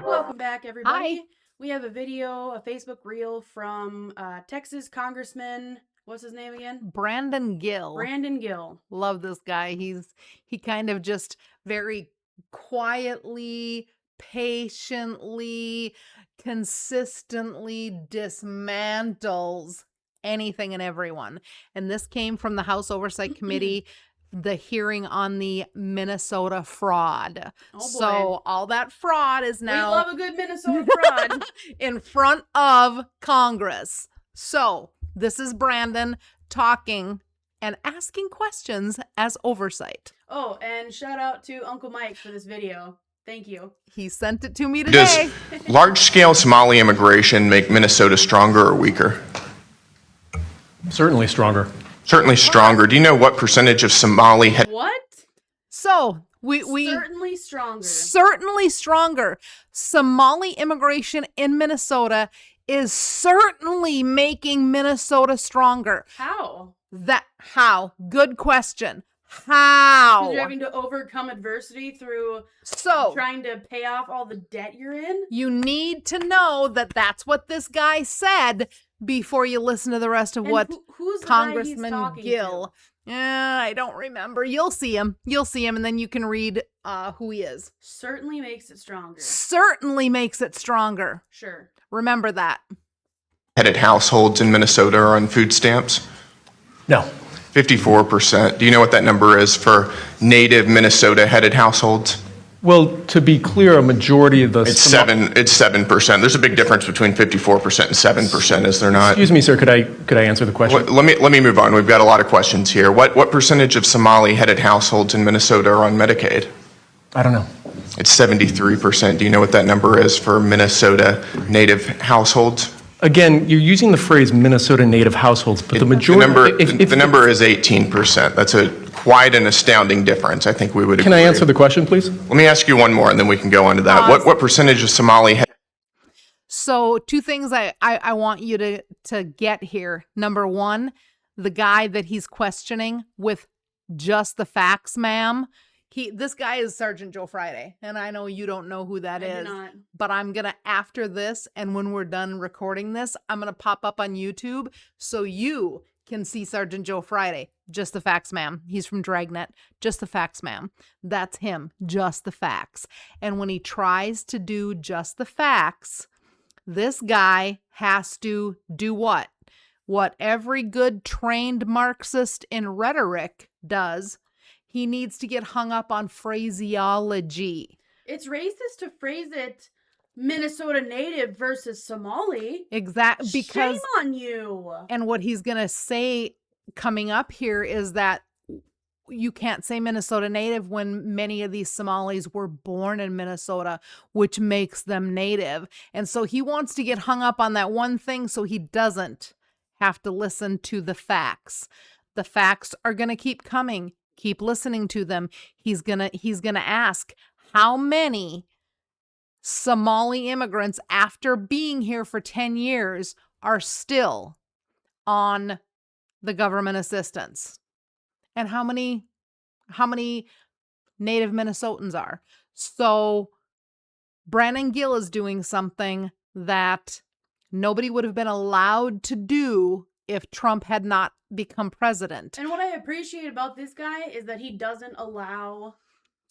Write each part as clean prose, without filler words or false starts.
Welcome back, everybody. Hi. We have a video, a Facebook reel from Texas Congressman. What's his name again? Brendan Gill. Brendan Gill. Love this guy. He kind of just very quietly, patiently, consistently dismantles anything and everyone. And this came from the House Oversight Committee, the hearing on the Minnesota fraud. Oh, boy. So all that fraud is now We love a good Minnesota fraud. in front of Congress. So this is Brandon talking and asking questions as oversight. Oh, and shout out to Uncle Mike for this video. Thank you. He sent it to me today. Does large-scale Somali immigration make Minnesota stronger or weaker? Certainly stronger. Certainly stronger. Do you know what percentage of Somali What? So we Certainly stronger. certainly stronger. Somali immigration in Minnesota is certainly making Minnesota stronger. How? How? Good question. How? Because you're having to overcome adversity through So trying to pay off all the debt you're in? you need to know that that's what this guy said before you listen to the rest of And what who's the guy he's Congressman talking Gill. I don't remember. You'll see him. And then you can read who he is. Certainly makes it stronger. Certainly makes it stronger. Sure. Remember that. headed households in Minnesota are on food stamps? No. 54%. Do you know what that number is for native Minnesota-headed households? Well, to be clear, a majority of the... It's 7%. There's a big difference between 54% and 7%, is there not? Excuse me, sir, could I answer the question? Let me move on. We've got a lot of questions here. What percentage of Somali-headed households in Minnesota are on Medicaid? I don't know. It's 73%. Do you know what that number is for Minnesota native households? Again, you're using the phrase Minnesota native households, but the majority... The number is 18%. That's quite an astounding difference. I think we would agree. Can I answer the question, please? Let me ask you one more, and then we can go on to that. What percentage of Somali... So two things I want you to get here. Number one, the guy that he's questioning with just the facts, ma'am. This guy is Sergeant Joe Friday, and I know you don't know who that is, but I'm going to, after this, and when we're done recording this, I'm going to pop up on YouTube so you can see Sergeant Joe Friday. Just the facts, ma'am. He's from Dragnet. Just the facts, ma'am. That's him. Just the facts. And when he tries to do just the facts, this guy has to do what? What every good trained Marxist in rhetoric does. He needs to get hung up on phraseology. It's racist to phrase it Minnesota native versus Somali. Exactly. Because shame on you. And what he's going to say coming up here is that you can't say Minnesota native when many of these Somalis were born in Minnesota, which makes them native. And so he wants to get hung up on that one thing so he doesn't have to listen to the facts. The facts are going to keep coming. Keep listening to them. He's gonna ask how many Somali immigrants after being here for 10 years are still on the government assistance, and how many native Minnesotans are. So Brendan Gill is doing something that nobody would have been allowed to do if Trump had not become president. And what I appreciate about this guy is that he doesn't allow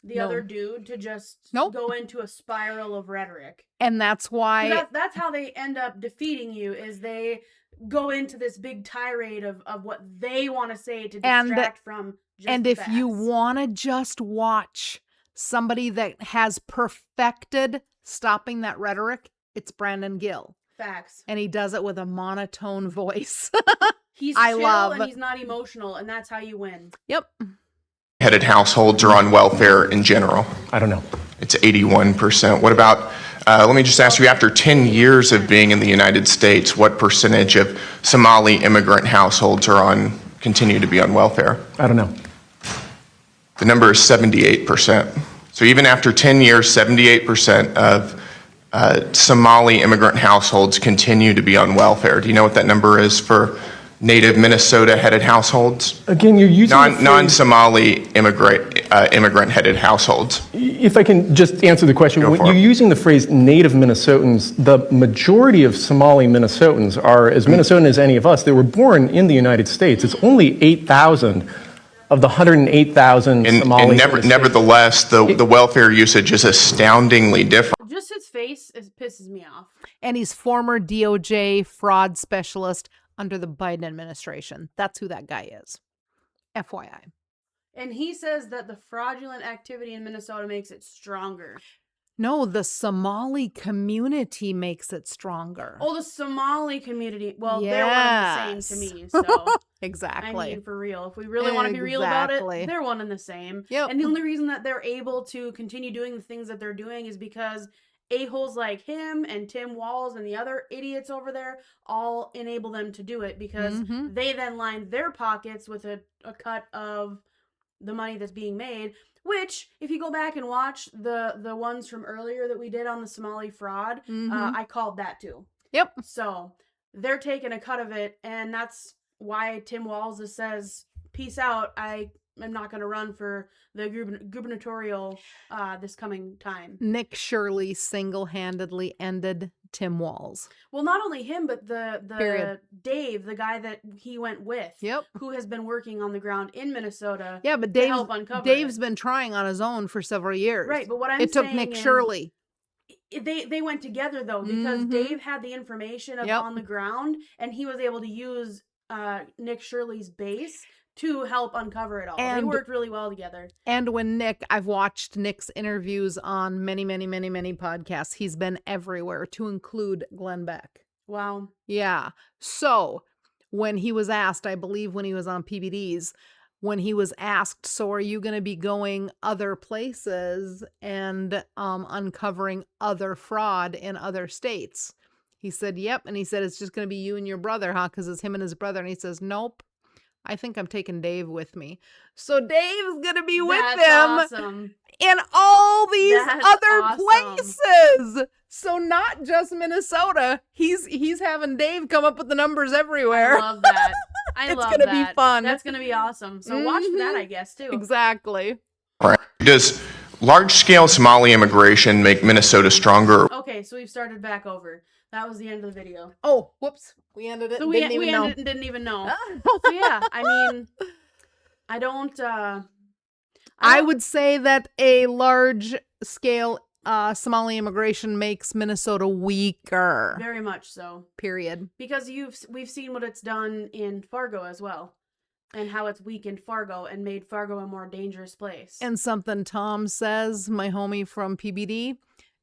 the other dude to just go into a spiral of rhetoric. And that's why... That's how they end up defeating you, is they go into this big tirade of what they want to say to distract from just And the if facts. you want to just watch somebody that has perfected stopping that rhetoric, it's Brendan Gill. Facts. And he does it with a monotone voice. He's chill and he's not emotional, and that's how you win. Yep. headed households are on welfare in general? I don't know. It's 81%. What about, let me just ask you, after 10 years of being in the United States, what percentage of Somali immigrant households continue to be on welfare? I don't know. The number is 78%. So even after 10 years, 78% of Somali immigrant households continue to be on welfare. Do you know what that number is for native Minnesota-headed households? Again, you're using the phrase, Non-Somali immigrant-headed households. if I can just answer the question, Go when for you're it. using the phrase native Minnesotans, the majority of Somali Minnesotans are as Minnesotan as any of us. They were born in the United States. It's only 8,000 of the 108,000 Somalis. And nevertheless, the welfare usage is astoundingly different. Just his face pisses me off. And he's former DOJ fraud specialist under the Biden administration. That's who that guy is. FYI. And he says that the fraudulent activity in Minnesota makes it stronger. No, the Somali community makes it stronger. Oh, the Somali community. Well, they're one and the same to me. So Exactly. I mean, for real. If we really want to be real about Exactly. it, they're one and the same. Yep. And the only reason that they're able to continue doing the things that they're doing is because a-holes like him and Tim Walz and the other idiots over there all enable them to do it because they then line their pockets with a cut of the money that's being made, which if you go back and watch the ones from earlier that we did on the Somali fraud, I called that too. Yep. So they're taking a cut of it, and that's why Tim Walz says, peace out, I am not going to run for the gubernatorial this coming time. Nick Shirley single-handedly ended Tim Walz. Well, not only him, but the Period. Dave, the guy that he went with, Yep. who has been working on the ground in Minnesota. Yeah, but to help uncover Dave's it. been trying on his own for several years. Right, but what I'm it took saying Nick is Shirley. They went together though because Dave had the information of on the ground, and he was able to use Nick Shirley's base to help uncover it all. They worked really well together. And when I've watched Nick's interviews on many podcasts. He's been everywhere, to include Glenn Beck. Wow. Yeah. So when he was asked, I believe when he was on PBDs, when he was asked, so are you going to be going other places and uncovering other fraud in other states? He said, yep. And he said, it's just going to be you and your brother, huh? Because it's him and his brother. And he says, nope. I think I'm taking Dave with me. So Dave's going to be with them awesome. in all these other awesome. places. So not just Minnesota. He's having Dave come up with the numbers everywhere. I love that. It's gonna be fun. That's going to be awesome. So watch for that, I guess, too. Exactly. Right. Does large-scale Somali immigration make Minnesota stronger? Okay, so we've started back over. That was the end of the video. Oh, whoops. We ended it. So we ended it and didn't even know. So yeah, I mean, I don't. I would say that a large scale Somali immigration makes Minnesota weaker. Very much so. Period. Because we've seen what it's done in Fargo as well, and how it's weakened Fargo and made Fargo a more dangerous place. And something Tom says, my homie from PBD,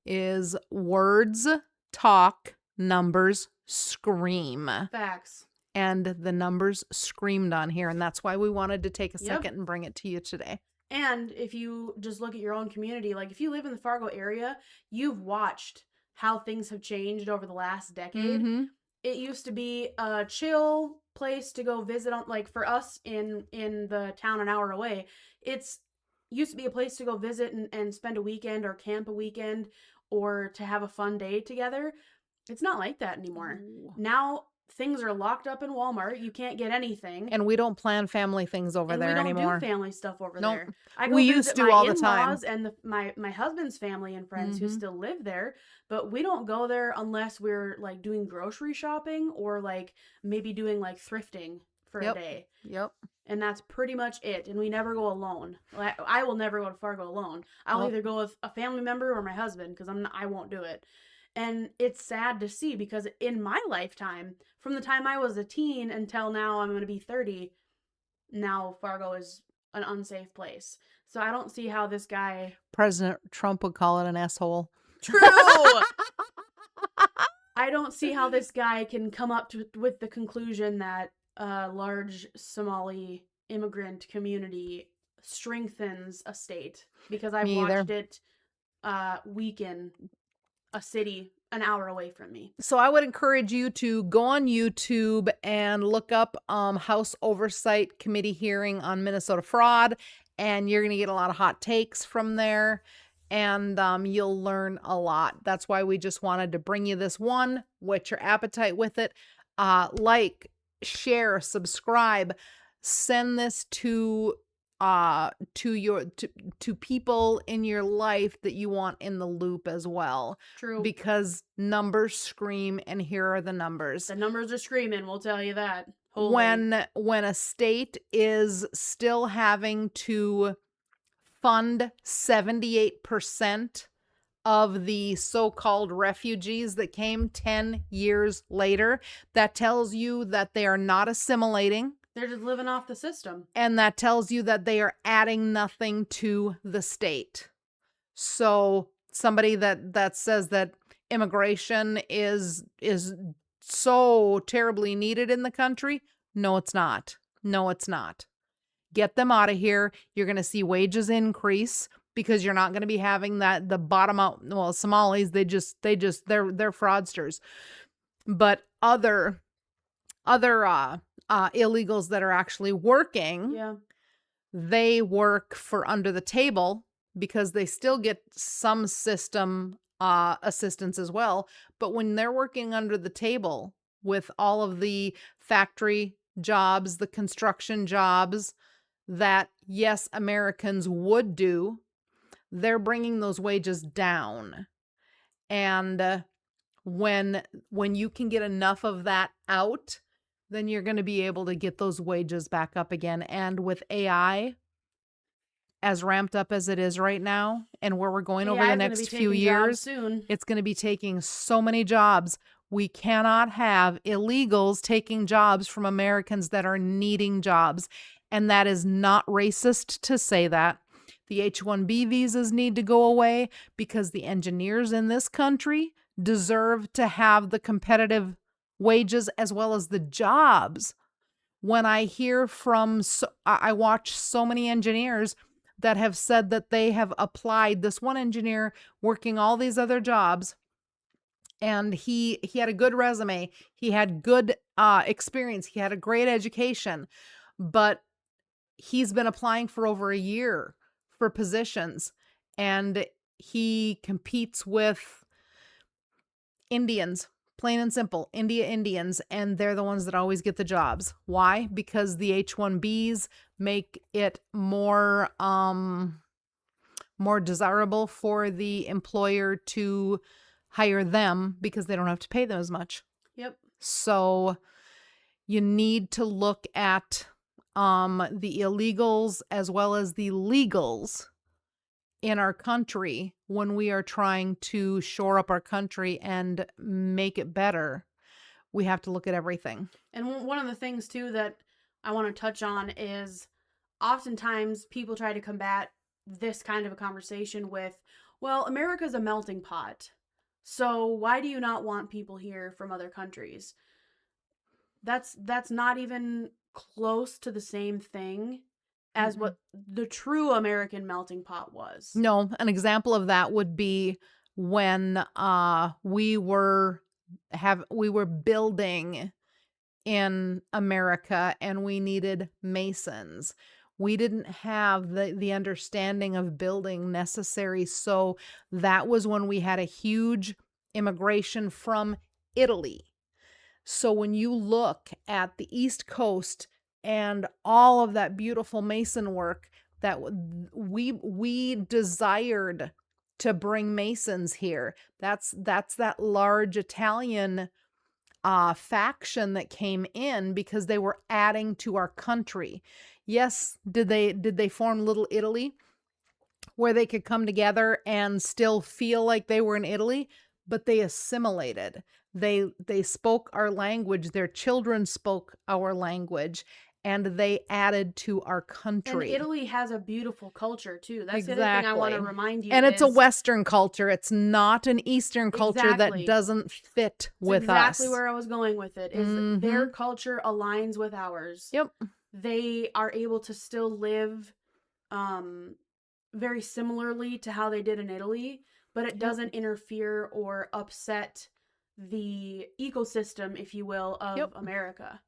is words talk, numbers scream. Facts. And the numbers screamed on here, and that's why we wanted to take a second and bring it to you today. And if you just look at your own community, like if you live in the Fargo area, you've watched how things have changed over the last decade. It used to be a chill place to go visit on, like for us in the town an hour away, it's used to be a place to go visit and spend a weekend or camp a weekend or to have a fun day together. It's not like that anymore. Now things are locked up in Walmart. You can't get anything. And we don't plan family things over there anymore. We don't do family stuff over there. I go we visit used to my all the in-laws time. And my husband's family and friends who still live there, but we don't go there unless we're like doing grocery shopping or like maybe doing like thrifting for a day. Yep. And that's pretty much it. And we never go alone. I will never go to Fargo alone. I'll either go with a family member or my husband because I won't do it. And it's sad to see because in my lifetime, from the time I was a teen until now I'm going to be 30, now Fargo is an unsafe place. So I don't see how this guy... President Trump would call it an asshole. True! I don't see how this guy can come up with the conclusion that a large Somali immigrant community strengthens a state. Because I've watched it weaken a city an hour away from me. So I would encourage you to go on YouTube and look up House Oversight Committee hearing on Minnesota fraud, and you're going to get a lot of hot takes from there, and you'll learn a lot. That's why we just wanted to bring you this one. Whet your appetite with it. Like, share, subscribe, send this to people in your life that you want in the loop as well. True. Because numbers scream, and here are the numbers. The numbers are screaming, we'll tell you that. Holy. When a state is still having to fund 78% of the so-called refugees that came 10 years later, that tells you that they are not assimilating. They're just living off the system. And that tells you that they are adding nothing to the state. So somebody that says that immigration is so terribly needed in the country, no, it's not. No, it's not. Get them out of here. You're going to see wages increase because you're not going to be having the bottom out. Well, Somalis, they're fraudsters. But other illegals that are actually working, Yeah. they work for under the table because they still get some system assistance as well. But when they're working under the table with all of the factory jobs, the construction jobs that, yes, Americans would do, they're bringing those wages down. And when you can get enough of that out, then you're going to be able to get those wages back up again. And with AI, as ramped up as it is right now, and where we're going over the next few years, soon. it's going to be taking so many jobs. We cannot have illegals taking jobs from Americans that are needing jobs. And that is not racist to say that. The H-1B visas need to go away because the engineers in this country deserve to have the competitive wages as well as the jobs. When I hear from, I watch so many engineers that have said that they have applied. This one engineer working all these other jobs, and he had a good resume. He had good experience. He had a great education, but he's been applying for over a year for positions, and he competes with Indians, plain and simple, Indians, and they're the ones that always get the jobs. Why? Because the H-1Bs make it more desirable for the employer to hire them because they don't have to pay them as much. Yep. So you need to look at the illegals as well as the legals in our country when we are trying to shore up our country and make it better. We have to look at everything. And one of the things too that I want to touch on is oftentimes people try to combat this kind of a conversation with, well, America's a melting pot, so why do you not want people here from other countries? That's not even close to the same thing as what the true American melting pot was. No, an example of that would be when we were building in America and we needed masons. We didn't have the understanding of building necessary, so that was when we had a huge immigration from Italy. So when you look at the East Coast and all of that beautiful mason work that we desired to bring masons here, that's that large Italian faction that came in because they were adding to our country. Yes, did they form Little Italy where they could come together and still feel like they were in Italy, but they assimilated. They spoke our language, their children spoke our language, and they added to our country. And Italy has a beautiful culture too. That's the other thing I want to remind you. And it's a Western culture. It's not an Eastern culture that doesn't fit with us. Exactly where I was going with it is their culture aligns with ours. Yep. They are able to still live very similarly to how they did in Italy, but it doesn't interfere or upset the ecosystem, if you will, of America.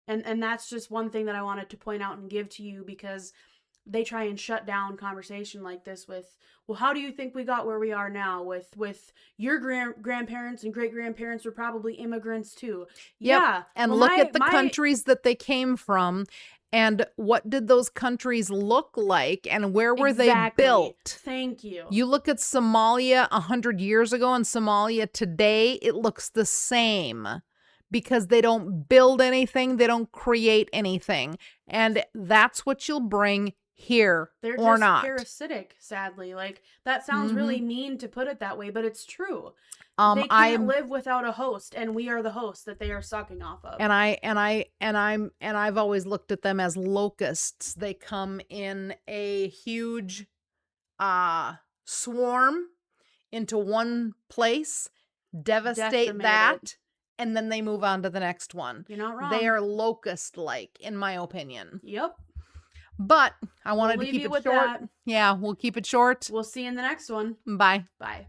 And that's just one thing that I wanted to point out and give to you, because they try and shut down conversation like this with, well, how do you think we got where we are now with your grandparents and great grandparents were probably immigrants too. Yep. Yeah. And well, look at the countries that they came from, and what did those countries look like, and where were they built? Thank you. You look at Somalia 100 years ago and Somalia today, it looks the same because they don't build anything, they don't create anything. And that's what you'll bring here They're or just not. parasitic, sadly. Like, that sounds really mean to put it that way, but it's true. They can't I'm live without a host, and we are the host that they are sucking off of. and I've always looked at them as locusts. They come in a huge swarm into one place, devastate Decimate that, it. and then they move on to the next one. You're not wrong. They are locust-like, in my opinion. Yep. But I wanted We'll to leave keep you it with short. that. Yeah, we'll keep it short. We'll see you in the next one. Bye. Bye.